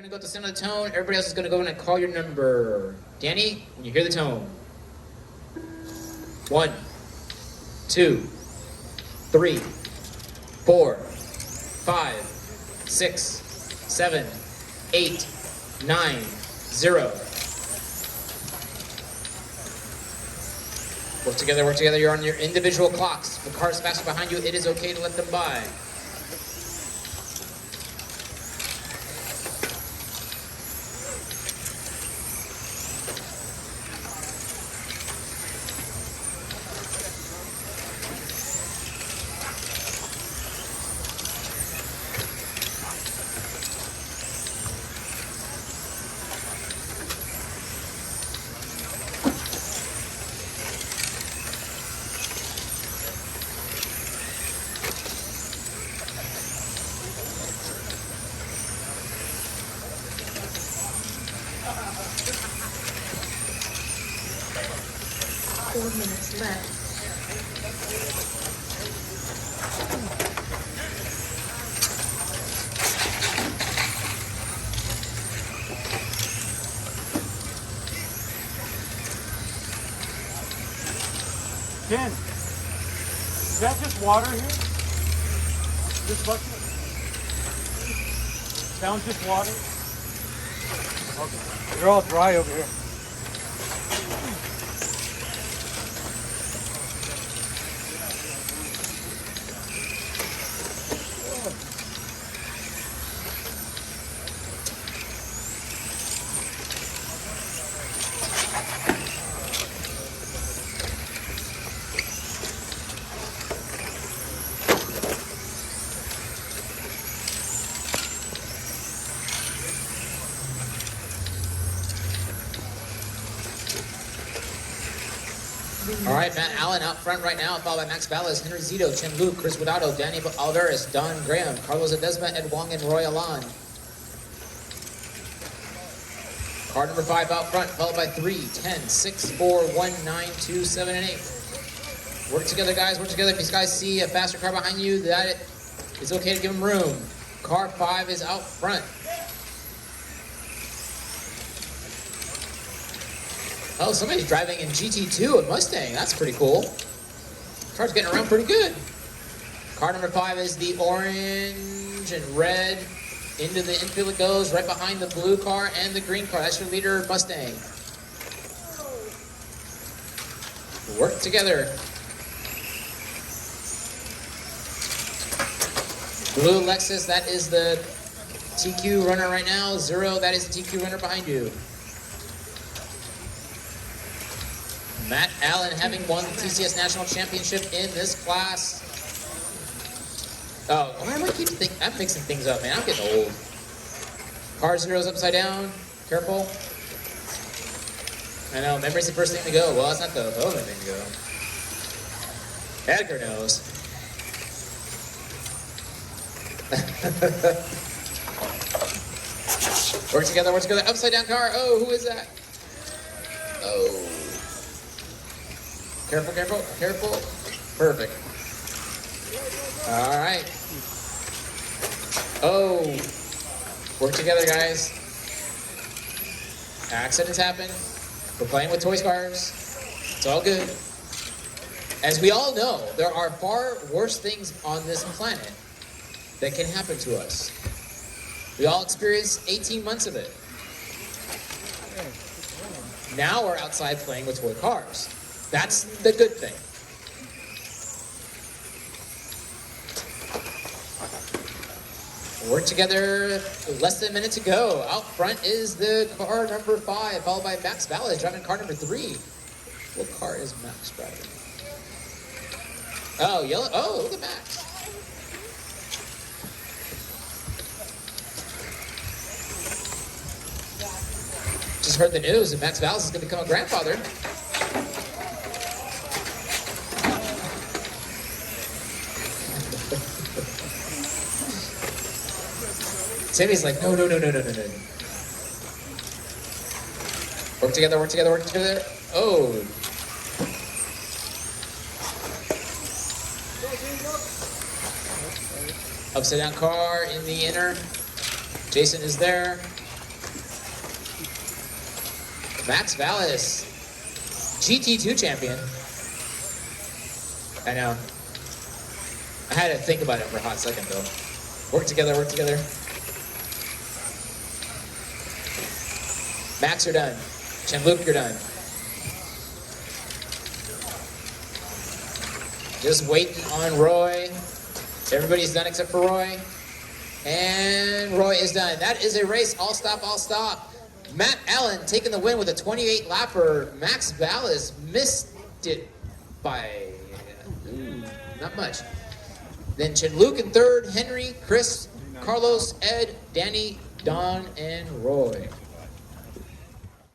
You're gonna go to the sound of the tone. Everybody else is gonna go in and call your number. Danny, when you hear the tone. 1, 2, 3, 4, 5, 6, 7, 8, 9, 0. Work together, work together. You're on your individual clocks. If the car is faster behind you, it is okay to let them by. Minutes left. Ken, is that just water here? This bucket? Sounds just water? Okay. They're all dry over here. All right, Matt Allen out front right now, followed by Max Ballas, Henry Zito, Chen Luke, Chris Guardado, Danny Alvarez, Don Graham, Carlos Edesma, Ed Wong, and Roy Alon. Car number 5 out front, followed by 3, 10, 6, 4, 1, 9, 2, 7, and 8. Work together, guys. Work together. If these guys see a faster car behind you, that it's okay to give them room. Car 5 is out front. Oh, somebody's driving in GT-2 at Mustang. That's pretty cool. Car's getting around pretty good. Car number 5 is the orange and red. Into the infield it goes, right behind the blue car and the green car. That's your leader, Mustang. Work together. Blue Lexus, that is the TQ runner right now. 0, that is the TQ runner behind you. Matt Allen having won the TCS National Championship in this class. Oh, why am I keep thinking? I'm mixing things up, man. I'm getting old. Car 0's upside down. Careful. I know, memory's the first thing to go. Well, it's not the only thing to go. Edgar knows. Work together, work together. Upside down car. Oh, who is that? Oh. Careful, careful, careful. Perfect. All right. Oh. Work together, guys. Accidents happen. We're playing with toy cars. It's all good. As we all know, there are far worse things on this planet that can happen to us. We all experienced 18 months of it. Now we're outside playing with toy cars. That's the good thing. Work together, less than a minute to go. Out front is the car number 5, followed by Max Ballas driving car number 3. What car is Max driving? Oh, yellow. Oh, look at Max. Just heard the news that Max Ballas is going to become a grandfather. Timmy's like, no. Work together, work together, work together. Oh. Upside down car in the inner. Jason is there. Max Vallis, GT-2 champion. I know. I had to think about it for a hot second, though. Work together, work together. Max, you're done. Chen-Luke, you're done. Just waiting on Roy. Everybody's done except for Roy. And Roy is done. That is a race. All stop, all stop. Matt Allen taking the win with a 28 lapper. Max Vallis missed it by not much. Then Chen-Luke in third. Henry, Chris, Carlos, Ed, Danny, Don, and Roy.